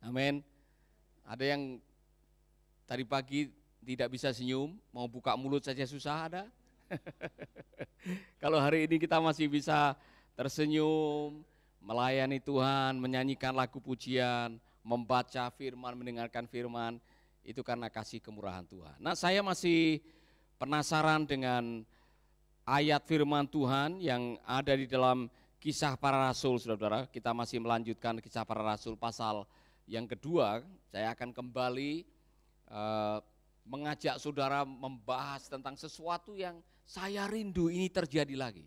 Amin. Ada yang tadi pagi tidak bisa senyum, mau buka mulut saja susah ada? Kalau hari ini kita masih bisa tersenyum, melayani Tuhan, menyanyikan lagu pujian, membaca firman, mendengarkan firman, itu karena kasih kemurahan Tuhan. Nah, saya masih penasaran dengan ayat firman Tuhan yang ada di dalam Kisah Para Rasul, saudara-saudara. Kita masih melanjutkan Kisah Para Rasul pasal yang kedua. Saya akan kembali mengajak saudara membahas tentang sesuatu yang saya rindu ini terjadi lagi.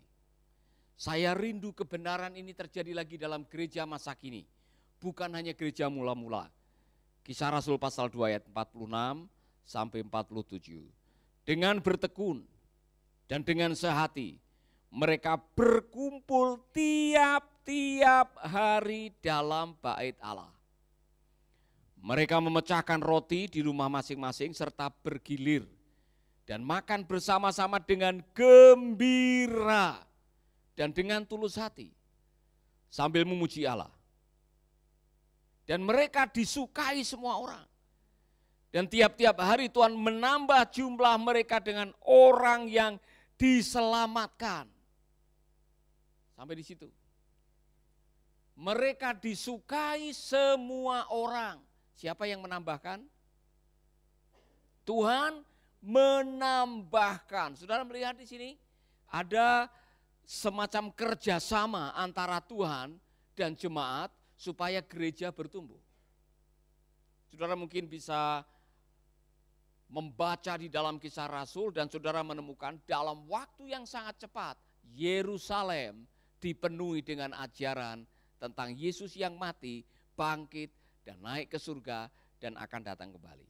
Saya rindu kebenaran ini terjadi lagi dalam gereja masa kini. Bukan hanya gereja mula-mula. Kisah Rasul pasal 2 ayat 46 sampai 47. Dengan bertekun dan dengan sehati, mereka berkumpul tiap-tiap hari dalam bait Allah. Mereka memecahkan roti di rumah masing-masing serta bergilir dan makan bersama-sama dengan gembira dan dengan tulus hati sambil memuji Allah. Dan mereka disukai semua orang. Dan tiap-tiap hari Tuhan menambah jumlah mereka dengan orang yang diselamatkan. Sampai di situ. Mereka disukai semua orang. Siapa yang menambahkan? Tuhan menambahkan. Saudara melihat di sini ada semacam kerjasama antara Tuhan dan jemaat supaya gereja bertumbuh. Saudara mungkin bisa membaca di dalam Kisah Rasul dan saudara menemukan dalam waktu yang sangat cepat Yerusalem dipenuhi dengan ajaran tentang Yesus yang mati, bangkit, dan naik ke surga dan akan datang kembali.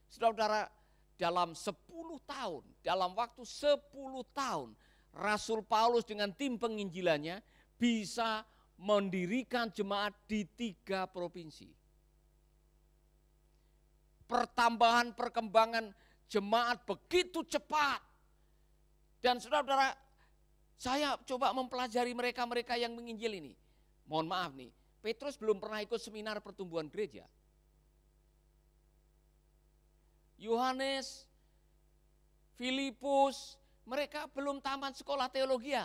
Saudara-saudara, dalam 10 tahun, dalam waktu 10 tahun, Rasul Paulus dengan tim penginjilannya bisa mendirikan jemaat di 3 provinsi. Pertambahan perkembangan jemaat begitu cepat. Dan saudara-saudara, saya coba mempelajari mereka-mereka yang menginjil ini. Mohon maaf nih, Petrus belum pernah ikut seminar pertumbuhan gereja. Yohanes, Filipus, mereka belum tamat sekolah teologi.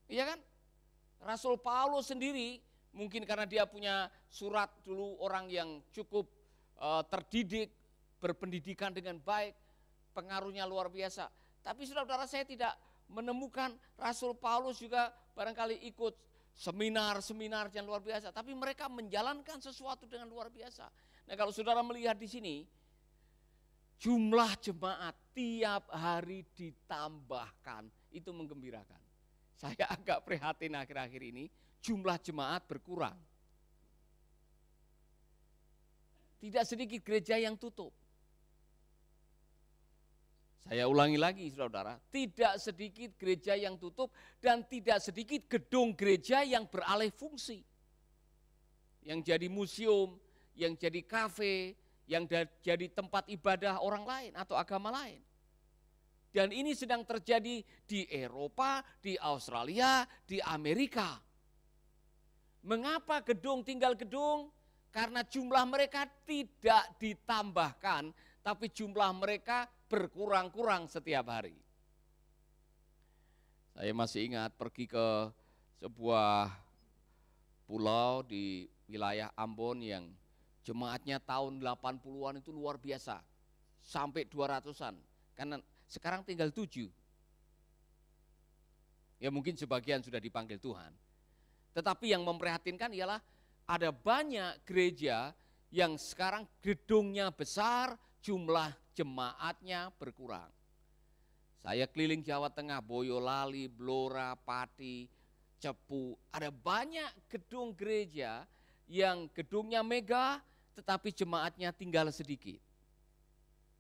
Iya kan? Rasul Paulus sendiri, mungkin karena dia punya surat dulu orang yang cukup terdidik, berpendidikan dengan baik, pengaruhnya luar biasa. Tapi saudara-saudara, saya tidak menemukan Rasul Paulus juga barangkali ikut seminar-seminar yang luar biasa. Tapi mereka menjalankan sesuatu dengan luar biasa. Nah, kalau saudara melihat di sini, jumlah jemaat tiap hari ditambahkan, itu menggembirakan. Saya agak prihatin akhir-akhir ini, jumlah jemaat berkurang. Tidak sedikit gereja yang tutup. Saya ulangi lagi saudara, tidak sedikit gereja yang tutup dan tidak sedikit gedung gereja yang beralih fungsi. Yang jadi museum, yang jadi kafe, yang jadi tempat ibadah orang lain atau agama lain. Dan ini sedang terjadi di Eropa, di Australia, di Amerika. Mengapa gedung tinggal gedung? Karena jumlah mereka tidak ditambahkan, tapi jumlah mereka berkurang-kurang setiap hari. Saya masih ingat pergi ke sebuah pulau di wilayah Ambon yang jemaatnya tahun 80-an itu luar biasa. Sampai 200-an. Karena sekarang tinggal 7. Ya mungkin sebagian sudah dipanggil Tuhan. Tetapi yang memprihatinkan ialah ada banyak gereja yang sekarang gedungnya besar, jumlah jemaatnya berkurang. Saya keliling Jawa Tengah, Boyolali, Blora, Pati, Cepu. Ada banyak gedung gereja yang gedungnya megah tetapi jemaatnya tinggal sedikit.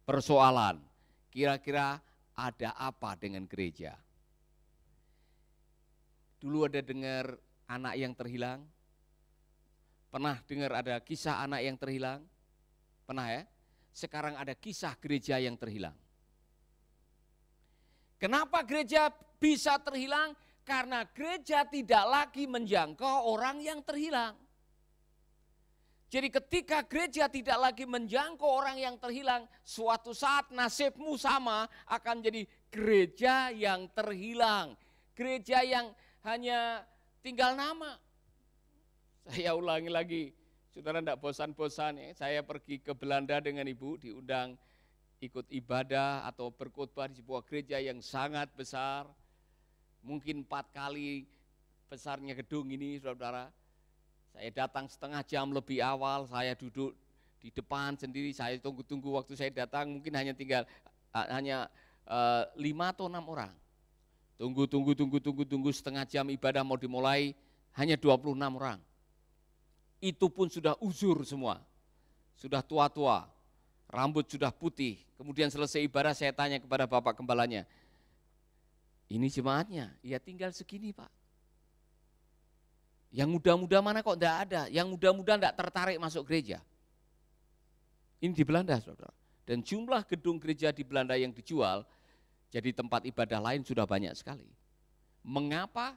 Persoalan, kira-kira ada apa dengan gereja? Dulu ada dengar anak yang terhilang? Pernah dengar ada kisah anak yang terhilang? Pernah ya? Sekarang ada kisah gereja yang terhilang. Kenapa gereja bisa terhilang? Karena gereja tidak lagi menjangkau orang yang terhilang. Jadi ketika gereja tidak lagi menjangkau orang yang terhilang, suatu saat nasibmu sama akan jadi gereja yang terhilang. Gereja yang hanya tinggal nama. Saya ulangi lagi, saudara tidak bosan-bosan ya. Saya pergi ke Belanda dengan ibu, diundang ikut ibadah atau berkhotbah di sebuah gereja yang sangat besar. Mungkin 4 kali besarnya gedung ini, saudara. Saya datang setengah jam lebih awal, saya duduk di depan sendiri, saya tunggu-tunggu waktu saya datang mungkin hanya 5 atau 6 orang. Tunggu setengah jam ibadah mau dimulai, hanya 26 orang. Itu pun sudah uzur semua, sudah tua-tua, rambut sudah putih. Kemudian selesai ibadah saya tanya kepada Bapak Gembalanya, ini jemaatnya? Ya tinggal segini Pak. Yang muda-muda mana kok enggak ada, yang muda-muda enggak tertarik masuk gereja. Ini di Belanda saudara. Dan jumlah gedung gereja di Belanda yang dijual, jadi tempat ibadah lain sudah banyak sekali. Mengapa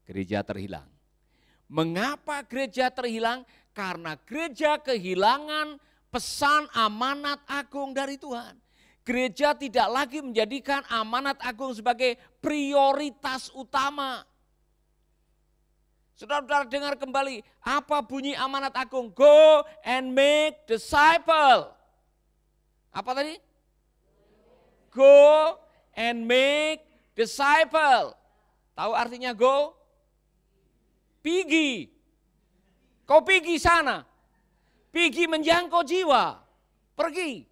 gereja terhilang? Mengapa gereja terhilang? Karena gereja kehilangan pesan amanat agung dari Tuhan. Gereja tidak lagi menjadikan amanat agung sebagai prioritas utama. Saudara-saudara dengar kembali, apa bunyi amanat agung? Go and make disciple. Apa tadi? Go and make disciple. Tahu artinya go? Pergi. Kau pergi sana. Pergi menjangkau jiwa. Pergi.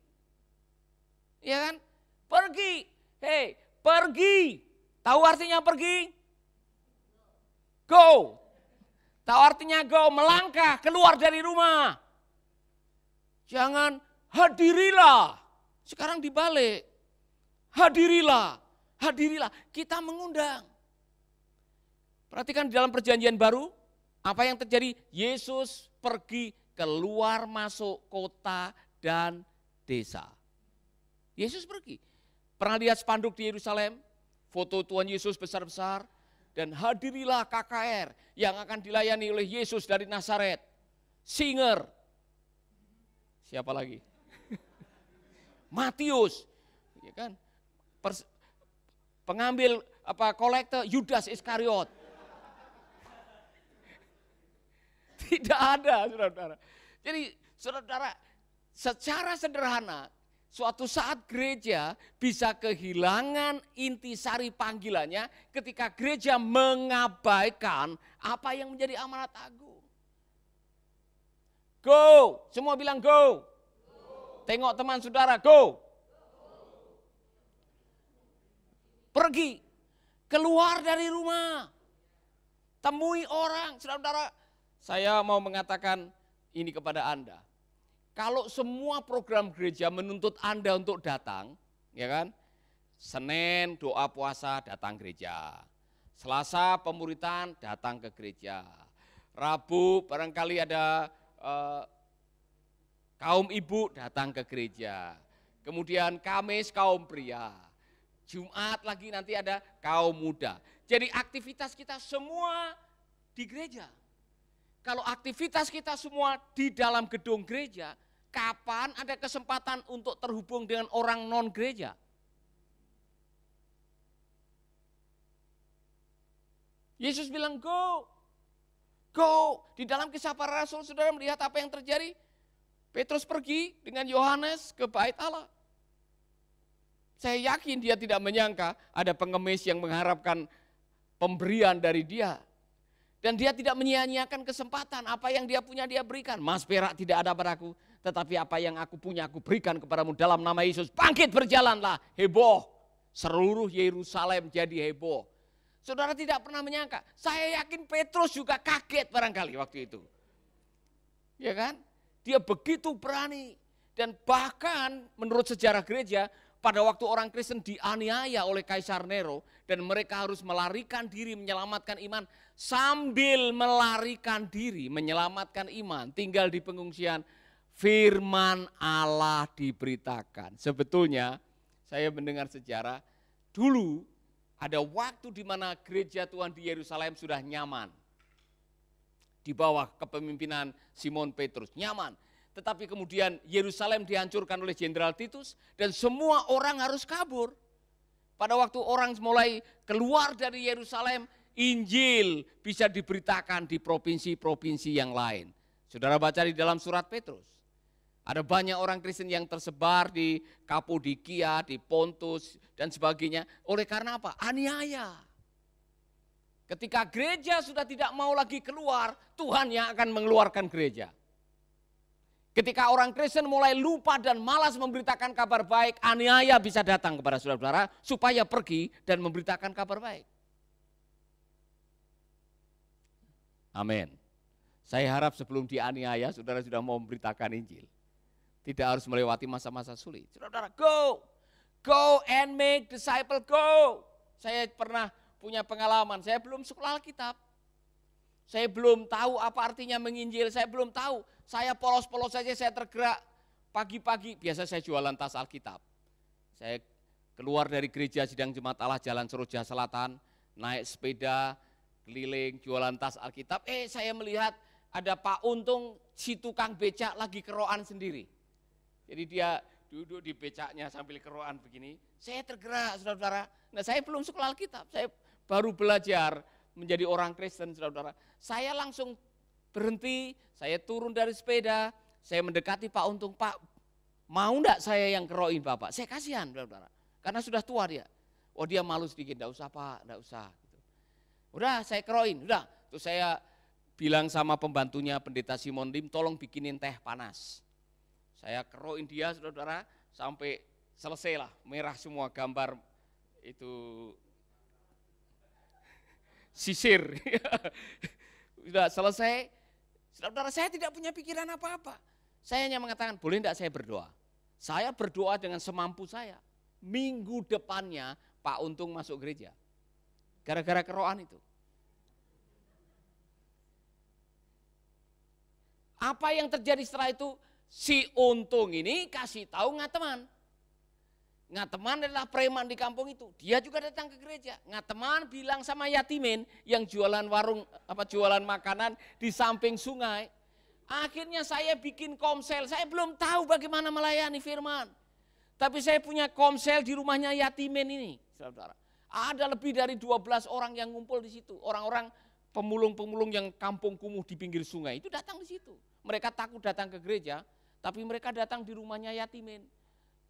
Ya kan? Pergi. Hei, pergi. Tahu artinya pergi? Go. Tahu artinya go, melangkah keluar dari rumah. Jangan hadirilah. Sekarang dibalik. Hadirilah. Hadirilah. Kita mengundang. Perhatikan di dalam perjanjian baru, apa yang terjadi? Yesus pergi keluar masuk kota dan desa. Yesus pergi. Pernah lihat spanduk di Yerusalem? Foto Tuhan Yesus besar-besar. Dan hadirilah KKR yang akan dilayani oleh Yesus dari Nazaret. Singer. Siapa lagi? Matius. Ya kan? Pengambil kolektor Yudas Iskariot. Tidak ada, saudara-saudara. Jadi, saudara-saudara, secara sederhana, suatu saat gereja bisa kehilangan intisari panggilannya ketika gereja mengabaikan apa yang menjadi amanat agung. Go, semua bilang go. Tengok teman saudara, go. Pergi, keluar dari rumah, temui orang. Saudara-saudara, saya mau mengatakan ini kepada Anda. Kalau semua program gereja menuntut Anda untuk datang, ya kan? Senin doa puasa datang gereja. Selasa pemuritan datang ke gereja. Rabu barangkali ada kaum ibu datang ke gereja. Kemudian Kamis kaum pria. Jumat lagi nanti ada kaum muda. Jadi aktivitas kita semua di gereja. Kalau aktivitas kita semua di dalam gedung gereja, kapan ada kesempatan untuk terhubung dengan orang non-gereja? Yesus bilang go, go. Di dalam Kisah Para Rasul, saudara melihat apa yang terjadi? Petrus pergi dengan Yohanes ke bait Allah. Saya yakin dia tidak menyangka ada pengemis yang mengharapkan pemberian dari dia. Dan dia tidak menyia-nyiakan kesempatan, apa yang dia punya dia berikan. Mas perak tidak ada padaku, tetapi apa yang aku punya aku berikan kepadamu dalam nama Yesus. Bangkit berjalanlah, heboh. Seluruh Yerusalem jadi heboh. Saudara tidak pernah menyangka, saya yakin Petrus juga kaget barangkali waktu itu. Ya kan? Dia begitu berani. Dan bahkan menurut sejarah gereja, pada waktu orang Kristen dianiaya oleh Kaisar Nero dan mereka harus melarikan diri menyelamatkan iman, sambil melarikan diri menyelamatkan iman, tinggal di pengungsian, firman Allah diberitakan. Sebetulnya saya mendengar sejarah, Dulu ada waktu di mana gereja Tuhan di Yerusalem sudah nyaman. Di bawah kepemimpinan Simon Petrus, nyaman. Tetapi kemudian Yerusalem dihancurkan oleh Jenderal Titus dan semua orang harus kabur. Pada waktu orang mulai keluar dari Yerusalem, Injil bisa diberitakan di provinsi-provinsi yang lain. Saudara baca di dalam surat Petrus. Ada banyak orang Kristen yang tersebar di Kapodikia, di Pontus, dan sebagainya. Oleh karena apa? Aniaya. Ketika gereja sudah tidak mau lagi keluar, Tuhan yang akan mengeluarkan gereja. Ketika orang Kristen mulai lupa dan malas memberitakan kabar baik, aniaya bisa datang kepada saudara-saudara supaya pergi dan memberitakan kabar baik. Amin. Saya harap sebelum dianiaya, saudara sudah mau memberitakan Injil. Tidak harus melewati masa-masa sulit. Saudara, go and make disciple, go. Saya pernah punya pengalaman, saya belum sekolah Alkitab. Saya belum tahu apa artinya menginjil, saya belum tahu. Saya polos-polos saja, saya tergerak pagi-pagi. Biasa saya jualan tas Alkitab. Saya keluar dari gereja Sidang Jemaat Allah Jalan Seroja Selatan, naik sepeda, keliling, jualan tas Alkitab. Saya melihat ada Pak Untung, si tukang becak lagi keroan sendiri. Jadi dia duduk di becaknya sambil keroan begini. Saya tergerak, saudara-saudara. Nah, saya belum sekolah Alkitab, saya baru belajar menjadi orang Kristen, saudara-saudara. Saya langsung berhenti, saya turun dari sepeda, saya mendekati Pak Untung. Pak, mau enggak saya yang keroin Bapak? Saya kasihan, saudara-saudara, karena sudah tua dia. Oh, dia malu sedikit, enggak usah Pak, enggak usah. Udah, saya keroin, udah. Terus saya bilang sama pembantunya Pendeta Simon Lim, tolong bikinin teh panas. Saya keroin dia, saudara-saudara, sampai selesai lah, merah semua gambar itu sisir. Sudah selesai, saudara-saudara, saya tidak punya pikiran apa-apa. Saya hanya mengatakan, boleh enggak saya berdoa? Saya berdoa dengan semampu saya. Minggu depannya Pak Untung masuk gereja. Gara-gara keroan itu. Apa yang terjadi setelah itu? Si Untung ini kasih tahu Ngateman. Ngateman adalah preman di kampung itu. Dia juga datang ke gereja. Ngateman bilang sama Yatimin yang jualan warung, jualan makanan di samping sungai. Akhirnya saya bikin komsel. Saya belum tahu bagaimana melayani firman. Tapi saya punya komsel di rumahnya Yatimin ini, saudara. Ada lebih dari 12 orang yang ngumpul di situ. Orang-orang pemulung-pemulung yang kampung kumuh di pinggir sungai itu datang di situ. Mereka takut datang ke gereja, tapi mereka datang di rumahnya Yatimin.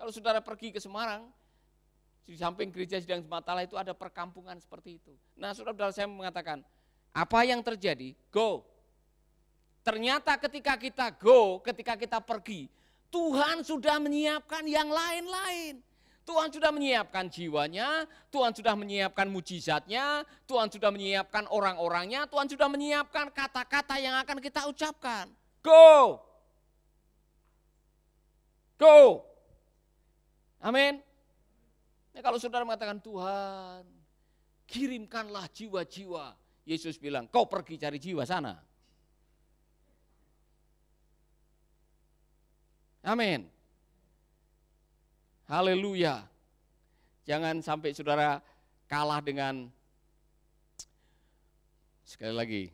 Kalau saudara pergi ke Semarang, di samping gereja Sidang Jemaat Allah itu ada perkampungan seperti itu. Nah, saudara-saudara, saya mengatakan, apa yang terjadi? Go. Ternyata ketika kita go, ketika kita pergi, Tuhan sudah menyiapkan yang lain-lain. Tuhan sudah menyiapkan jiwanya, Tuhan sudah menyiapkan mujizatnya, Tuhan sudah menyiapkan orang-orangnya, Tuhan sudah menyiapkan kata-kata yang akan kita ucapkan. Go! Go! Amin. Nah, kalau saudara mengatakan, Tuhan, kirimkanlah jiwa-jiwa. Yesus bilang, kau pergi cari jiwa sana. Amin. Haleluya. Jangan sampai saudara kalah dengan, sekali lagi,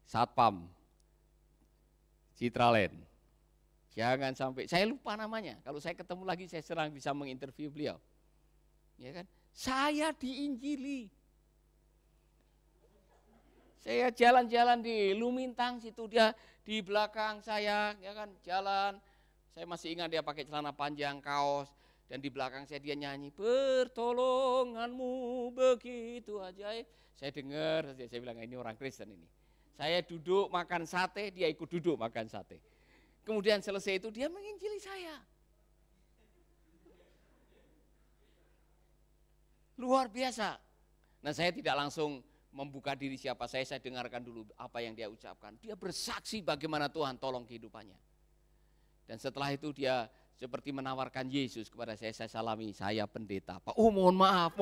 Satpam, Citraland. Jangan sampai, saya lupa namanya. Kalau saya ketemu lagi saya serang bisa menginterview beliau. Ya kan? Saya diinjili. Saya jalan-jalan di Lumintang situ, dia di belakang saya, ya kan, jalan. Saya masih ingat dia pakai celana panjang, kaos, dan di belakang saya dia nyanyi, pertolonganmu begitu ajaib. Saya dengar, saya bilang ini orang Kristen ini. Saya duduk makan sate, dia ikut duduk makan sate. Kemudian selesai itu dia menginjili saya. Luar biasa. Nah, saya tidak langsung membuka diri siapa saya dengarkan dulu apa yang dia ucapkan. Dia bersaksi bagaimana Tuhan tolong kehidupannya. Dan setelah itu dia seperti menawarkan Yesus kepada saya salami, saya pendeta. Pak, oh mohon maaf.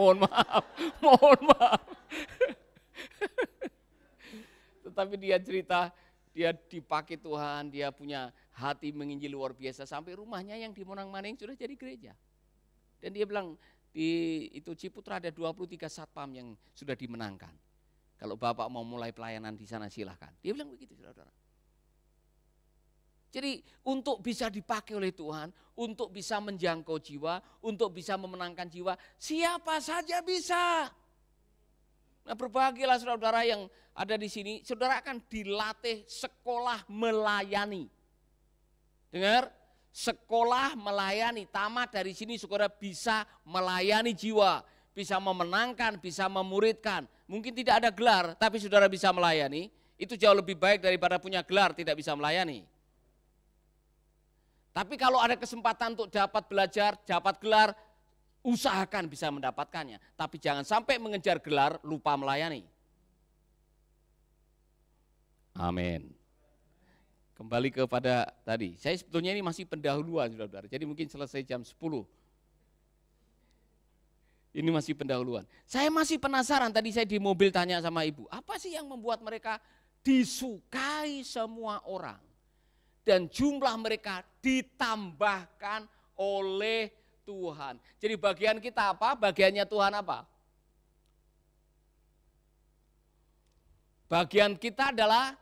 Tetapi dia cerita, dia dipakai Tuhan, dia punya hati menginjil luar biasa. Sampai rumahnya yang di Monang Maning sudah jadi gereja. Dan dia bilang, Di itu Ciputra ada 23 satpam yang sudah dimenangkan. Kalau Bapak mau mulai pelayanan di sana silahkan. Dia bilang begitu, saudara-saudara. Jadi untuk bisa dipakai oleh Tuhan, untuk bisa menjangkau jiwa, untuk bisa memenangkan jiwa, siapa saja bisa. Nah, berbahagialah saudara-saudara yang ada di sini, saudara akan dilatih sekolah melayani. Dengar, sekolah melayani, tamat dari sini saudara bisa melayani jiwa, bisa memenangkan, bisa memuridkan. Mungkin tidak ada gelar, tapi saudara bisa melayani, itu jauh lebih baik daripada punya gelar tidak bisa melayani. Tapi kalau ada kesempatan untuk dapat belajar, dapat gelar, usahakan bisa mendapatkannya. Tapi jangan sampai mengejar gelar, lupa melayani. Amin. Kembali kepada tadi, saya sebetulnya ini masih pendahuluan, saudara-saudara. Jadi mungkin selesai jam 10. Ini masih pendahuluan. Saya masih penasaran, tadi saya di mobil tanya sama ibu, apa sih yang membuat mereka disukai semua orang? Dan jumlah mereka ditambahkan oleh Tuhan. Jadi bagian kita apa? Bagiannya Tuhan apa? Bagian kita adalah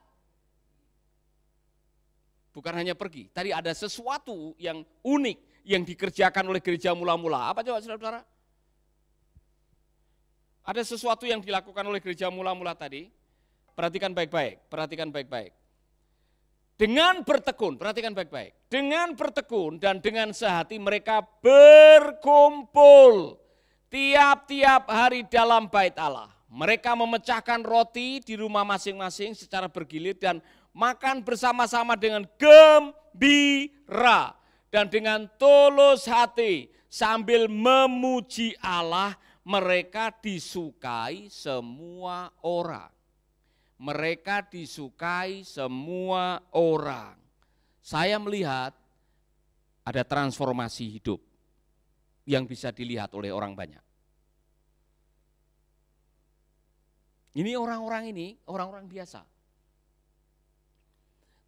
bukan hanya pergi. Tadi ada sesuatu yang unik yang dikerjakan oleh gereja mula-mula. Apa coba saudara-saudara? Ada sesuatu yang dilakukan oleh gereja mula-mula tadi. Perhatikan baik-baik, perhatikan baik-baik. Dengan bertekun, perhatikan baik-baik. Dengan bertekun dan dengan sehati mereka berkumpul tiap-tiap hari dalam bait Allah. Mereka memecahkan roti di rumah masing-masing secara bergilir dan makan bersama-sama dengan gembira dan dengan tulus hati sambil memuji Allah. Mereka disukai semua orang. Mereka disukai semua orang. Saya melihat ada transformasi hidup yang bisa dilihat oleh orang banyak. Ini orang-orang biasa.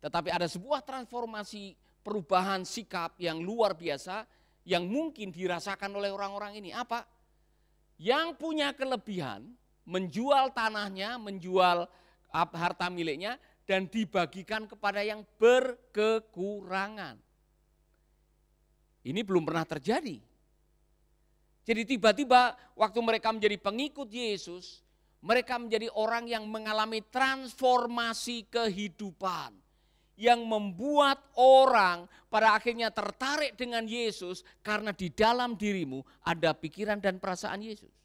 Tetapi ada sebuah transformasi perubahan sikap yang luar biasa yang mungkin dirasakan oleh orang-orang ini. Apa? Yang punya kelebihan menjual tanahnya, menjual harta miliknya dan dibagikan kepada yang berkekurangan. Ini belum pernah terjadi. Jadi tiba-tiba waktu mereka menjadi pengikut Yesus, mereka menjadi orang yang mengalami transformasi kehidupan. Yang membuat orang pada akhirnya tertarik dengan Yesus karena di dalam dirimu ada pikiran dan perasaan Yesus.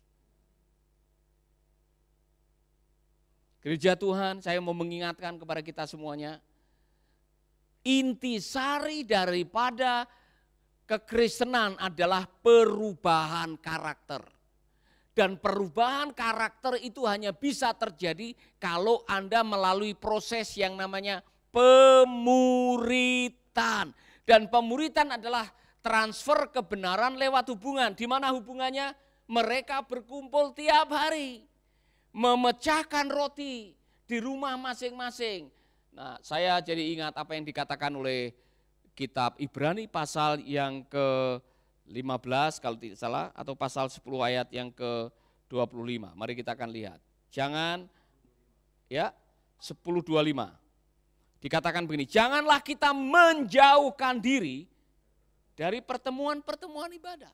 Gereja Tuhan, saya mau mengingatkan kepada kita semuanya, intisari daripada kekristenan adalah perubahan karakter. Dan perubahan karakter itu hanya bisa terjadi kalau Anda melalui proses yang namanya pemuritan. Dan pemuritan adalah transfer kebenaran lewat hubungan. Di mana hubungannya? Mereka berkumpul tiap hari. Memecahkan roti di rumah masing-masing. Nah, saya jadi ingat apa yang dikatakan oleh kitab Ibrani pasal yang ke-15 kalau tidak salah, atau pasal 10 ayat yang ke-25. Mari kita akan lihat. Jangan, ya, 10:25. Dikatakan begini, janganlah kita menjauhkan diri dari pertemuan-pertemuan ibadah.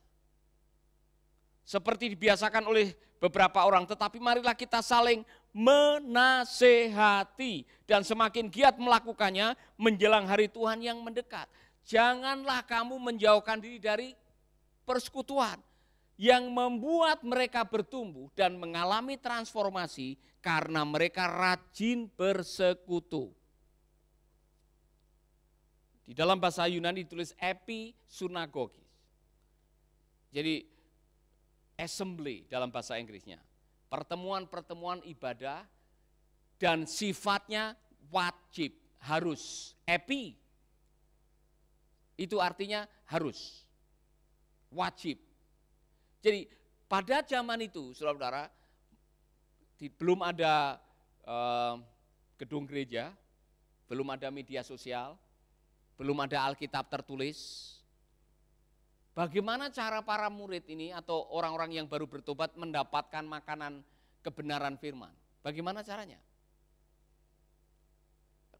Seperti dibiasakan oleh beberapa orang, tetapi marilah kita saling menasehati dan semakin giat melakukannya menjelang hari Tuhan yang mendekat. Janganlah kamu menjauhkan diri dari persekutuan yang membuat mereka bertumbuh dan mengalami transformasi karena mereka rajin bersekutu. Di dalam bahasa Yunani ditulis episunagogis. Jadi assembly dalam bahasa Inggrisnya, pertemuan-pertemuan ibadah dan sifatnya wajib, harus. Epi itu artinya harus, wajib. Jadi pada zaman itu, saudara-saudara, belum ada gedung gereja, belum ada media sosial, belum ada Alkitab tertulis, Bagaimana cara para murid ini atau orang-orang yang baru bertobat mendapatkan makanan kebenaran firman? Bagaimana caranya?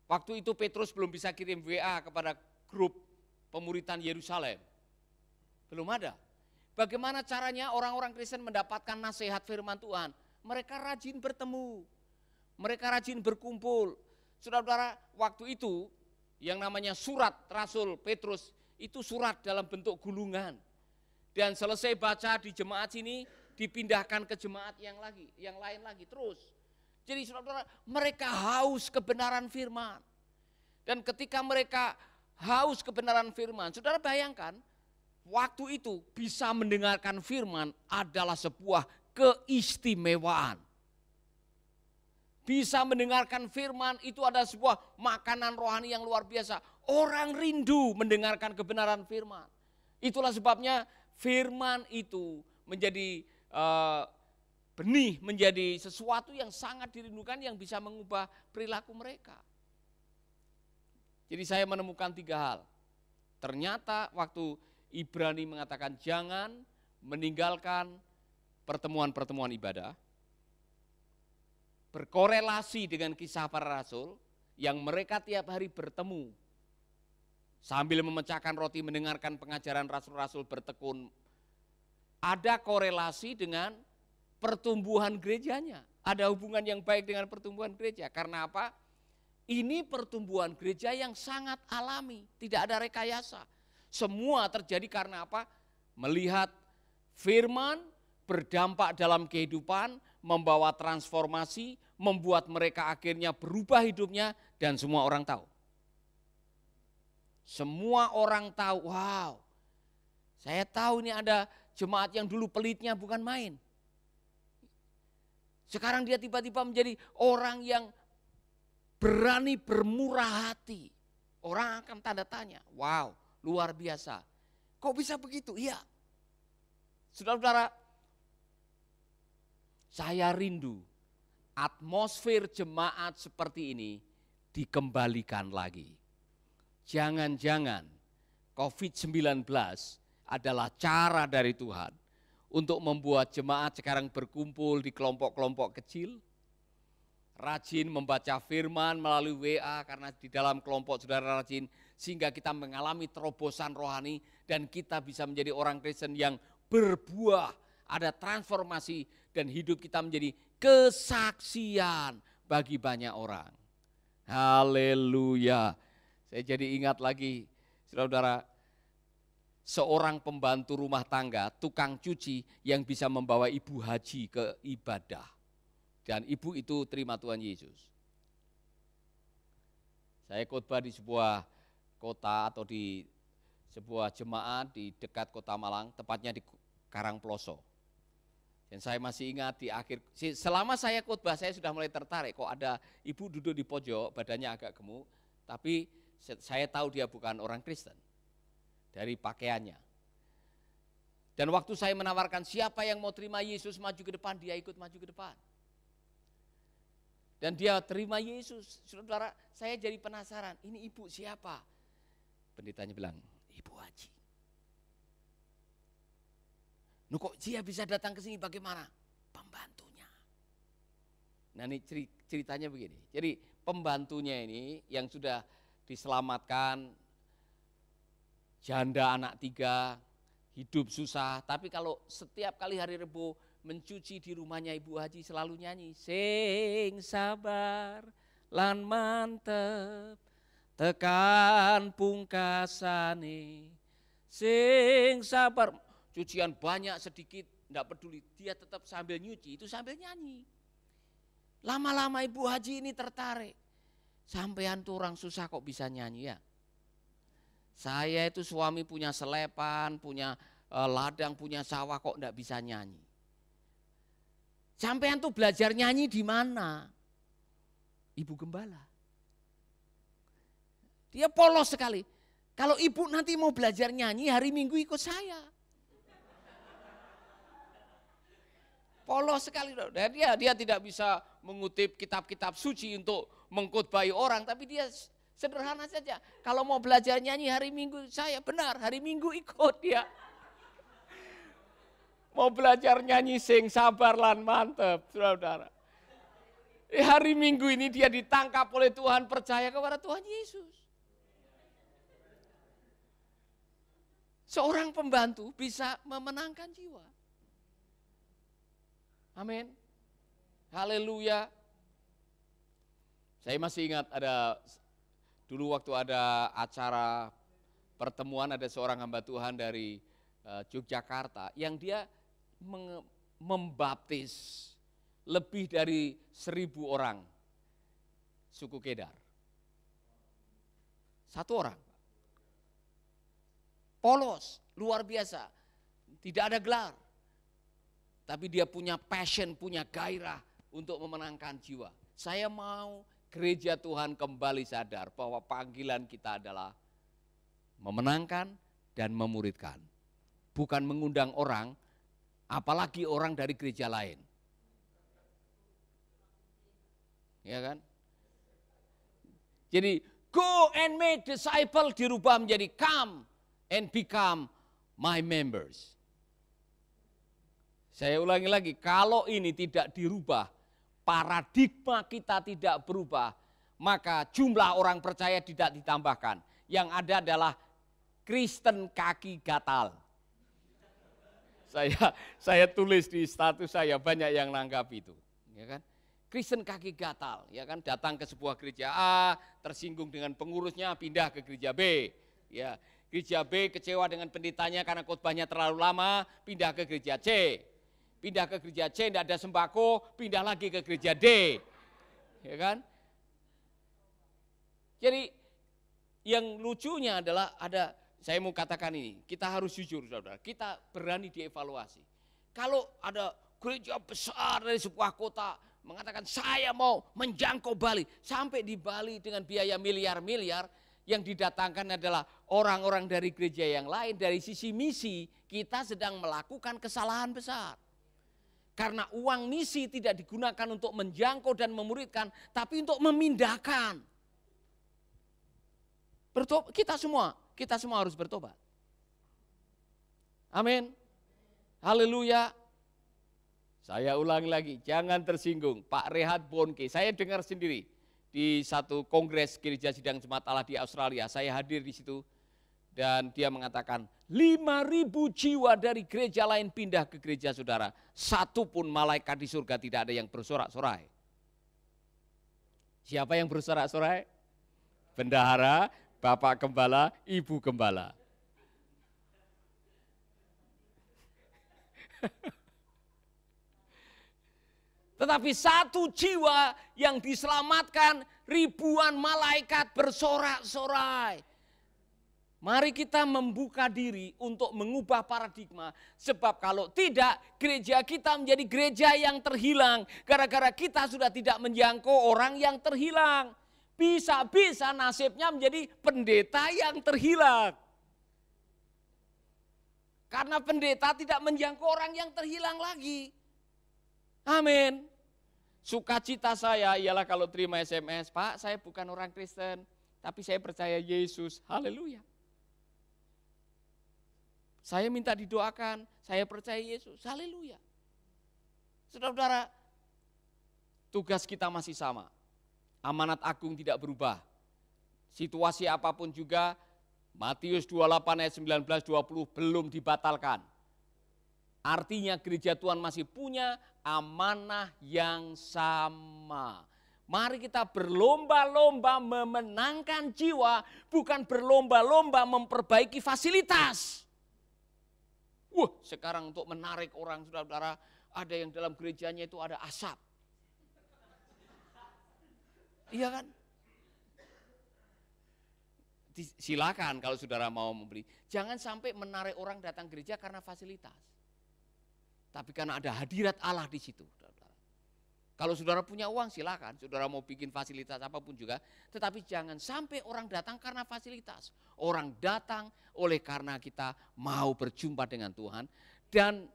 Waktu itu Petrus belum bisa kirim WA kepada grup pemuritan Yerusalem. Belum ada. Bagaimana caranya orang-orang Kristen mendapatkan nasihat firman Tuhan? Mereka rajin bertemu, mereka rajin berkumpul. Saudara-saudara, waktu itu yang namanya surat Rasul Petrus, itu surat dalam bentuk gulungan. Dan selesai baca di jemaat sini, dipindahkan ke jemaat yang lain lagi terus. Jadi saudara-saudara, mereka haus kebenaran firman. Dan ketika mereka haus kebenaran firman, saudara bayangkan, waktu itu bisa mendengarkan firman adalah sebuah keistimewaan. Bisa mendengarkan firman itu adalah sebuah makanan rohani yang luar biasa. Orang rindu mendengarkan kebenaran firman. Itulah sebabnya firman itu menjadi benih, menjadi sesuatu yang sangat dirindukan yang bisa mengubah perilaku mereka. Jadi saya menemukan 3 hal. Ternyata waktu Ibrani mengatakan jangan meninggalkan pertemuan-pertemuan ibadah, berkorelasi dengan kisah para rasul yang mereka tiap hari bertemu sambil memecahkan roti, mendengarkan pengajaran rasul-rasul, bertekun. Ada korelasi dengan pertumbuhan gerejanya. Ada hubungan yang baik dengan pertumbuhan gereja. Karena apa? Ini pertumbuhan gereja yang sangat alami, tidak ada rekayasa. Semua terjadi karena apa? Melihat firman berdampak dalam kehidupan, membawa transformasi, membuat mereka akhirnya berubah hidupnya, dan semua orang tahu. Semua orang tahu, wow, saya tahu ini ada jemaat yang dulu pelitnya bukan main. Sekarang dia tiba-tiba menjadi orang yang berani bermurah hati. Orang akan tanda tanya, wow, luar biasa. Kok bisa begitu? Iya. Saudara-saudara, saya rindu atmosfer jemaat seperti ini dikembalikan lagi. Jangan-jangan COVID-19 adalah cara dari Tuhan untuk membuat jemaat sekarang berkumpul di kelompok-kelompok kecil, rajin membaca firman melalui WA karena di dalam kelompok saudara rajin, sehingga kita mengalami terobosan rohani dan kita bisa menjadi orang Kristen yang berbuah, ada transformasi dan hidup kita menjadi kesaksian bagi banyak orang. Haleluya. Saya jadi ingat lagi, saudara-saudara, seorang pembantu rumah tangga, tukang cuci yang bisa membawa ibu haji ke ibadah. Dan ibu itu terima Tuhan Yesus. Saya khotbah di sebuah kota atau di sebuah jemaat di dekat kota Malang, tepatnya di Karangploso. Dan saya masih ingat di akhir, selama saya khotbah saya sudah mulai tertarik, kok ada ibu duduk di pojok, badannya agak gemuk, tapi saya tahu dia bukan orang Kristen dari pakaiannya. Dan waktu saya menawarkan siapa yang mau terima Yesus maju ke depan, dia ikut maju ke depan. Dan dia terima Yesus. Saudara, saya jadi penasaran, ini ibu siapa? Pendetanya bilang, Ibu Haji. Nuh kok dia bisa datang ke sini bagaimana? Pembantunya. Nah ini ceritanya begini. Jadi pembantunya ini yang sudah diselamatkan, janda anak 3, hidup susah. Tapi kalau setiap kali hari Rebo mencuci di rumahnya Ibu Haji selalu nyanyi, sing sabar lan mantep tekan pungkasane, sing sabar. Cucian banyak sedikit enggak peduli, dia tetap sambil nyuci itu sambil nyanyi. Lama-lama Ibu Haji ini tertarik, sampean tuh orang susah kok bisa nyanyi ya. Saya itu suami punya selepan, punya ladang, punya sawah kok enggak bisa nyanyi. Sampean tuh belajar nyanyi di mana? Ibu gembala. Dia polos sekali. Kalau ibu nanti mau belajar nyanyi hari Minggu ikut saya. Polos sekali. Dan dia tidak bisa mengutip kitab-kitab suci untuk mengkhotbahi orang, tapi dia sederhana saja. Kalau mau belajar nyanyi hari Minggu saya, benar hari Minggu ikut dia. mau belajar nyanyi sing sabar lan mantep, saudara. Hari Minggu ini dia ditangkap oleh Tuhan, percaya kepada Tuhan Yesus. Seorang pembantu bisa memenangkan jiwa. Amin. Haleluya. Saya masih ingat dulu waktu ada acara pertemuan, ada seorang hamba Tuhan dari Yogyakarta yang dia membaptis lebih dari 1.000 orang suku Kedar. Satu orang. Polos, luar biasa. Tidak ada gelar. Tapi dia punya passion, punya gairah untuk memenangkan jiwa. Saya mau gereja Tuhan kembali sadar bahwa panggilan kita adalah memenangkan dan memuridkan. Bukan mengundang orang, apalagi orang dari gereja lain. Ya kan? Jadi go and make disciple dirubah menjadi come and become my members. Saya ulangi lagi, kalau ini tidak dirubah, paradigma kita tidak berubah, maka jumlah orang percaya tidak ditambahkan. Yang ada adalah Kristen kaki gatal. Saya tulis di status saya, banyak yang nanggap itu, ya kan? Kristen kaki gatal, ya kan, datang ke sebuah gereja A, tersinggung dengan pengurusnya, pindah ke gereja B. Ya, gereja B kecewa dengan pendetanya karena khotbahnya terlalu lama, pindah ke gereja C. Pindah ke gereja C, tidak ada sembako, pindah lagi ke gereja D. Ya kan? Jadi yang lucunya adalah saya mau katakan ini, kita harus jujur saudara, kita berani dievaluasi. Kalau ada gereja besar dari sebuah kota, mengatakan saya mau menjangkau Bali. Sampai di Bali dengan biaya miliar-miliar, yang didatangkan adalah orang-orang dari gereja yang lain. Dari sisi misi, kita sedang melakukan kesalahan besar. Karena uang misi tidak digunakan untuk menjangkau dan memuridkan, tapi untuk memindahkan. Kita semua harus bertobat. Amin. Haleluya. Saya ulangi lagi, jangan tersinggung. Pak Rehat Bonke, saya dengar sendiri di satu kongres gereja sidang jemaat Allah di Australia. Saya hadir di situ dan dia mengatakan 5.000 jiwa dari gereja lain pindah ke gereja saudara. Satu pun malaikat di surga tidak ada yang bersorak-sorai. Siapa yang bersorak-sorai? Bendahara, Bapak Gembala, Ibu Gembala. Tetapi satu jiwa yang diselamatkan, ribuan malaikat bersorak-sorai. Mari kita membuka diri untuk mengubah paradigma. Sebab kalau tidak, gereja kita menjadi gereja yang terhilang. Gara-gara kita sudah tidak menjangkau orang yang terhilang. Bisa-bisa nasibnya menjadi pendeta yang terhilang. Karena pendeta tidak menjangkau orang yang terhilang lagi. Amin. Sukacita saya ialah kalau terima SMS, Pak saya bukan orang Kristen, tapi saya percaya Yesus. Haleluya. Saya minta didoakan, saya percaya Yesus. Haleluya. Saudara-saudara, tugas kita masih sama. Amanat agung tidak berubah. Situasi apapun juga, Matius 28 ayat 19-20 belum dibatalkan. Artinya gereja Tuhan masih punya amanah yang sama. Mari kita berlomba-lomba memenangkan jiwa, bukan berlomba-lomba memperbaiki fasilitas. Sekarang untuk menarik orang saudara-saudara, ada yang dalam gerejanya itu ada asap. Iya kan? Silakan kalau saudara mau membeli. Jangan sampai menarik orang datang gereja karena fasilitas. Tapi karena ada hadirat Allah di situ. Kalau saudara punya uang silakan, saudara mau bikin fasilitas apapun juga. Tetapi jangan sampai orang datang karena fasilitas. Orang datang oleh karena kita mau berjumpa dengan Tuhan. Dan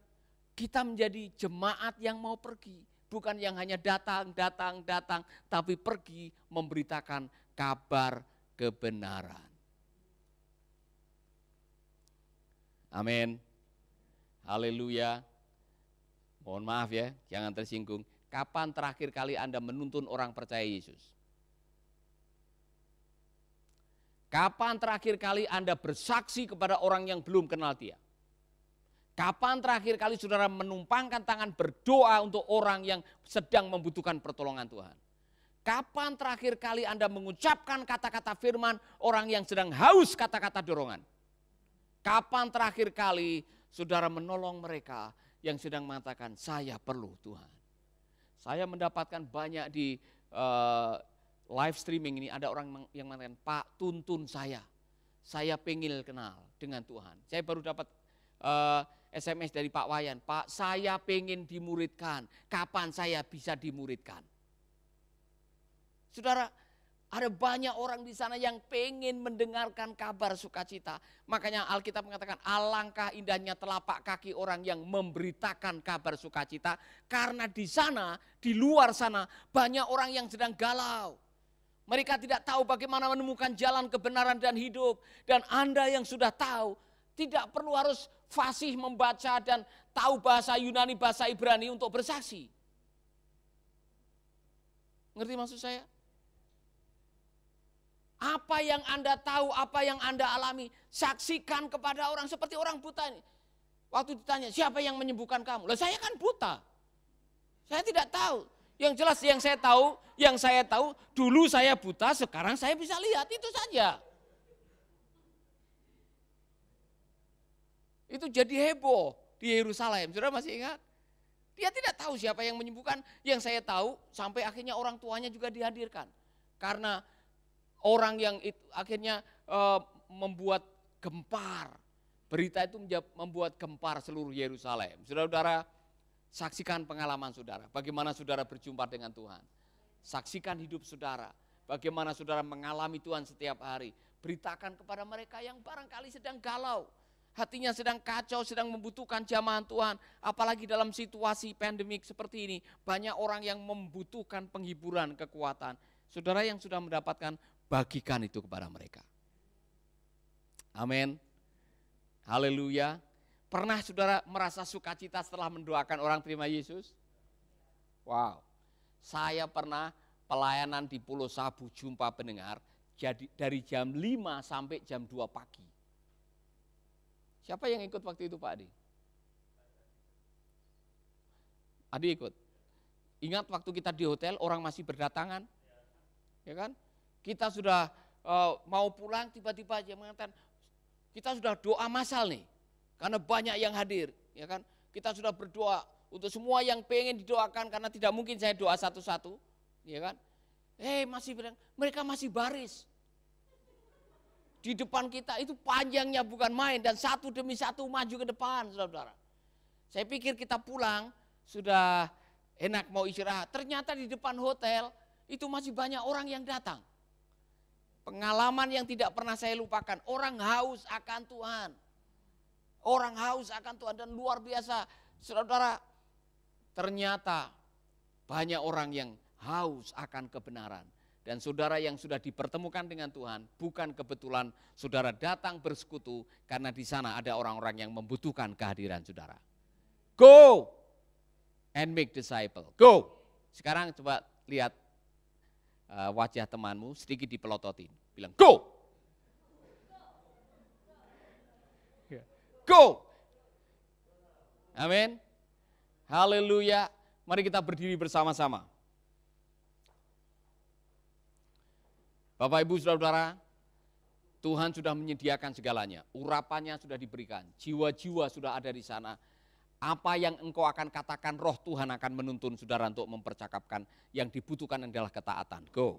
kita menjadi jemaat yang mau pergi. Bukan yang hanya datang, tapi pergi memberitakan kabar kebenaran. Amin. Haleluya. Mohon maaf ya, jangan tersinggung. Kapan terakhir kali Anda menuntun orang percaya Yesus? Kapan terakhir kali Anda bersaksi kepada orang yang belum kenal Dia? Kapan terakhir kali saudara menumpangkan tangan berdoa untuk orang yang sedang membutuhkan pertolongan Tuhan? Kapan terakhir kali Anda mengucapkan kata-kata firman orang yang sedang haus kata-kata dorongan? Kapan terakhir kali saudara menolong mereka yang sedang mengatakan, saya perlu Tuhan? Saya mendapatkan banyak di live streaming ini, ada orang yang mengatakan, Pak, tuntun saya pengen kenal dengan Tuhan. Saya baru dapat SMS dari Pak Wayan, Pak, saya pengen dimuridkan, kapan saya bisa dimuridkan? Saudara, ada banyak orang di sana yang pengen mendengarkan kabar sukacita. Makanya Alkitab mengatakan, alangkah indahnya telapak kaki orang yang memberitakan kabar sukacita. Karena di sana, di luar sana, banyak orang yang sedang galau. Mereka tidak tahu bagaimana menemukan jalan kebenaran dan hidup. Dan Anda yang sudah tahu, tidak perlu harus fasih membaca dan tahu bahasa Yunani, bahasa Ibrani untuk bersaksi. Ngerti maksud saya? Apa yang Anda tahu, apa yang Anda alami, saksikan kepada orang seperti orang buta ini. Waktu ditanya, siapa yang menyembuhkan kamu? Lah saya kan buta. Saya tidak tahu. Yang jelas yang saya tahu, dulu saya buta, sekarang saya bisa lihat, itu saja. Itu jadi heboh di Yerusalem. Saudara masih ingat? Dia tidak tahu siapa yang menyembuhkan. Yang saya tahu sampai akhirnya orang tuanya juga dihadirkan. Karena orang yang akhirnya membuat gempar. Berita itu membuat gempar seluruh Yerusalem. Saudara-saudara, saksikan pengalaman saudara. Bagaimana saudara berjumpa dengan Tuhan. Saksikan hidup saudara. Bagaimana saudara mengalami Tuhan setiap hari. Beritakan kepada mereka yang barangkali sedang galau. Hatinya sedang kacau, sedang membutuhkan jamahan Tuhan. Apalagi dalam situasi pandemik seperti ini. Banyak orang yang membutuhkan penghiburan, kekuatan. Saudara yang sudah mendapatkan, bagikan itu kepada mereka. Amin. Haleluya. Pernah saudara merasa sukacita setelah mendoakan orang terima Yesus? Wow. Saya pernah pelayanan di Pulau Sabu jumpa pendengar dari jam 5 sampai jam 2 pagi. Siapa yang ikut waktu itu Pak Adi? Adi ikut. Ingat waktu kita di hotel orang masih berdatangan? Ya kan? Kita sudah mau pulang tiba-tiba aja mengatakan kita sudah doa massal nih. Karena banyak yang hadir, ya kan? Kita sudah berdoa untuk semua yang pengen didoakan karena tidak mungkin saya doa satu-satu, ya kan? Mereka masih baris. Di depan kita itu panjangnya bukan main dan satu demi satu maju ke depan, saudara-saudara. Saya pikir kita pulang sudah enak mau istirahat. Ternyata di depan hotel itu masih banyak orang yang datang. Pengalaman yang tidak pernah saya lupakan. Orang haus akan Tuhan. Orang haus akan Tuhan dan luar biasa. Saudara, ternyata banyak orang yang haus akan kebenaran. Dan saudara yang sudah dipertemukan dengan Tuhan, bukan kebetulan saudara datang bersekutu, karena di sana ada orang-orang yang membutuhkan kehadiran saudara. Go and make disciple. Go. Sekarang coba lihat wajah temanmu, sedikit dipelototin. Bilang go. Go. Amin. Haleluya. Mari kita berdiri bersama-sama. Bapak, Ibu, Saudara-saudara, Tuhan sudah menyediakan segalanya. Urapannya sudah diberikan. Jiwa-jiwa sudah ada di sana. Apa yang engkau akan katakan, roh Tuhan akan menuntun saudara untuk mempercakapkan. Yang dibutuhkan adalah ketaatan. Go.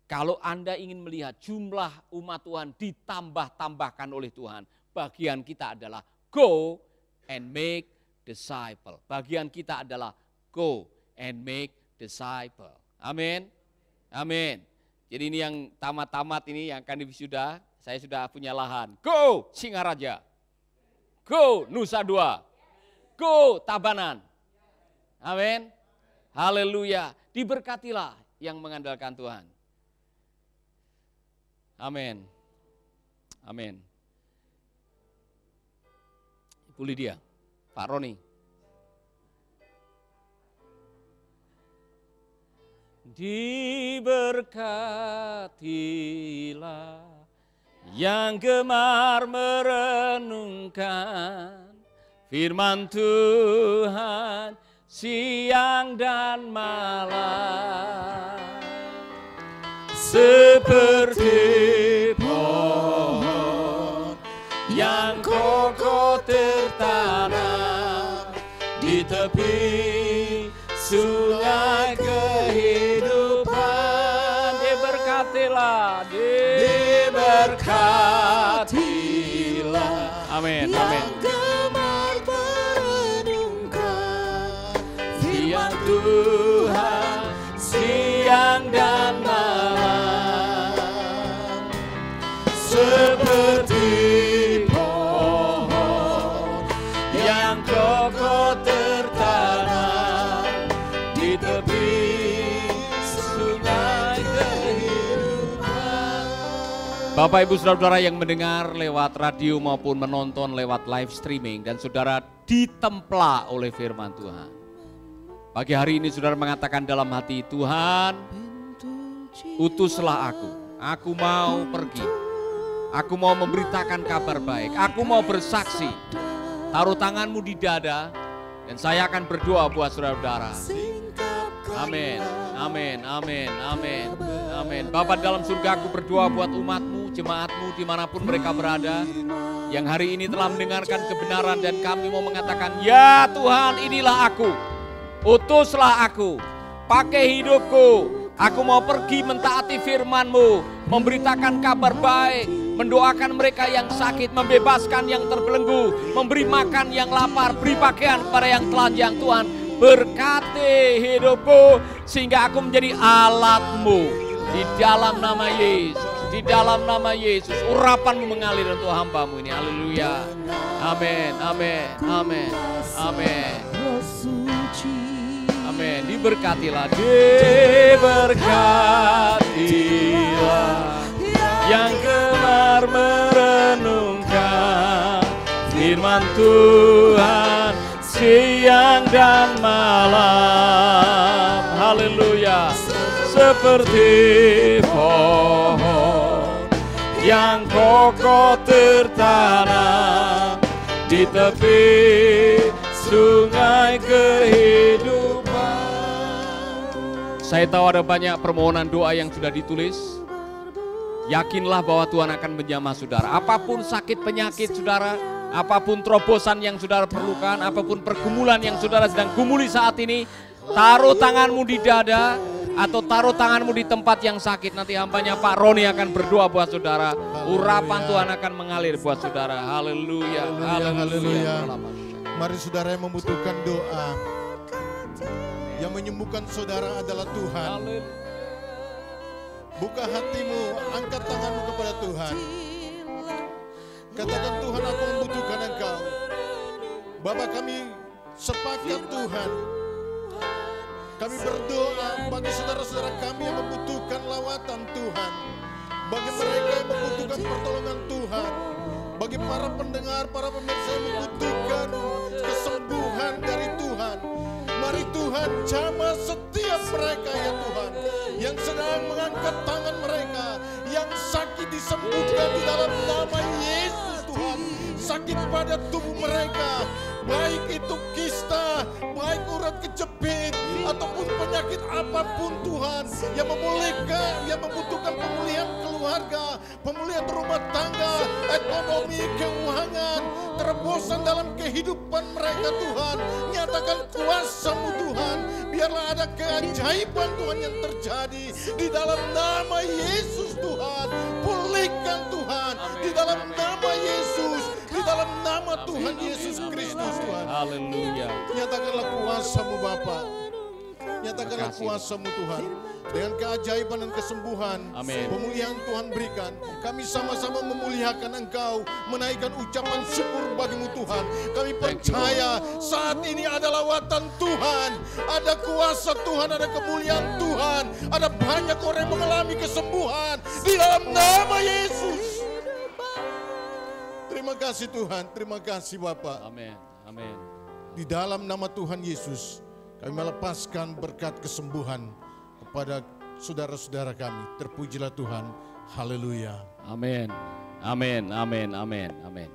Kalau Anda ingin melihat jumlah umat Tuhan ditambah-tambahkan oleh Tuhan, bagian kita adalah go and make disciple. Bagian kita adalah go and make disciple. Amin. Amin. Jadi ini yang tamat-tamat ini yang akan wisuda, saya sudah punya lahan. Go Singaraja. Go Nusa Dua. Go Tabanan. Amin. Haleluya. Diberkatilah yang mengandalkan Tuhan. Amin. Amin. Ibu Lydia, Pak Roni. Diberkatilah yang gemar merenungkan firman Tuhan siang dan malam. Seperti pohon yang kokoh tertanam di tepi sungai kehidupan. Diberkatilah, diberkatilah. Amin, amin. Firman Tuhan siang dan malam. Seperti pohon yang kokoh tertanam di tepi sungai kehidupan. Bapak Ibu Saudara-saudara yang mendengar lewat radio maupun menonton lewat live streaming dan saudara ditemplah oleh firman Tuhan. Pagi hari ini saudara mengatakan dalam hati, Tuhan, utuslah aku mau pergi. Aku mau memberitakan kabar baik, aku mau bersaksi. Taruh tanganmu di dada dan saya akan berdoa buat saudara-saudara. Amin, amin, amin, amin, amin. Bapa dalam surga, aku berdoa buat umatmu, jemaatmu dimanapun mereka berada, yang hari ini telah mendengarkan kebenaran dan kami mau mengatakan, ya Tuhan, inilah aku, utuslah aku, pakai hidupku. Aku mau pergi mentaati firman-Mu, memberitakan kabar baik, mendoakan mereka yang sakit, membebaskan yang terbelenggu, memberi makan yang lapar, beri pakaian kepada yang telanjang. Tuhan, berkati hidupku sehingga aku menjadi alat-Mu. Di dalam nama Yesus, di dalam nama Yesus, urapan-Mu mengalir untuk hamba-Mu ini. Haleluya. Amin, amin, amin, amin. Amin. Diberkatilah, diberkatilah yang gemar merenungkan firman Tuhan siang dan malam. Haleluya. Seperti pohon yang kokoh tertanam di tepi sungai kehidupan. Saya tahu ada banyak permohonan doa yang sudah ditulis. Yakinlah bahwa Tuhan akan menjamah saudara. Apapun sakit penyakit saudara, apapun terobosan yang saudara perlukan, apapun pergumulan yang saudara sedang gumuli saat ini, taruh tanganmu di dada atau taruh tanganmu di tempat yang sakit. Nanti hambanya Pak Roni akan berdoa buat saudara. Urapan Tuhan akan mengalir buat saudara. Haleluya, haleluya. Mari saudara yang membutuhkan doa, yang menyembuhkan saudara adalah Tuhan. Buka hatimu, angkat tanganmu kepada Tuhan. Katakan, Tuhan, aku membutuhkan Engkau. Bapa, kami sepakat Tuhan. Kami berdoa bagi saudara-saudara kami yang membutuhkan lawatan Tuhan. Bagi mereka yang membutuhkan pertolongan Tuhan. Bagi para pendengar, para pemirsa yang membutuhkan kesembuhan dari Tuhan. Mari Tuhan jamah setiap mereka ya Tuhan, yang sedang mengangkat tangan mereka, yang sakit disembuhkan di dalam nama Yesus Tuhan. Sakit pada tubuh mereka, baik itu kista, baik urat kejepit, ataupun penyakit apapun Tuhan, yang memulihkan, yang membutuhkan pemulihan keluarga, pemulihan rumah tangga, ekonomi, keuangan, terobosan dalam kehidupan mereka Tuhan. Nyatakan kuasa-Mu Tuhan, biarlah ada keajaiban Tuhan yang terjadi di dalam nama Yesus Tuhan. Pulihkan Tuhan di dalam nama Yesus, di dalam nama Tuhan Yesus Kristus Tuhan. Haleluya. Nyatakanlah kuasa-Mu Bapa. Nyatakanlah kuasa-Mu Tuhan. Dengan keajaiban dan kesembuhan, amin. Pemulihan Tuhan berikan. Kami sama-sama memuliakan Engkau, menaikkan ucapan syukur bagi-Mu Tuhan. Kami percaya saat ini ada lawatan Tuhan, ada kuasa Tuhan, ada kemuliaan Tuhan. Ada banyak orang yang mengalami kesembuhan di dalam nama Yesus. Terima kasih Tuhan, terima kasih Bapa. Amin, amin. Di dalam nama Tuhan Yesus, kami melepaskan berkat kesembuhan kepada saudara-saudara kami. Terpujilah Tuhan. Haleluya. Amin. Amin. Amin. Amin. Amin.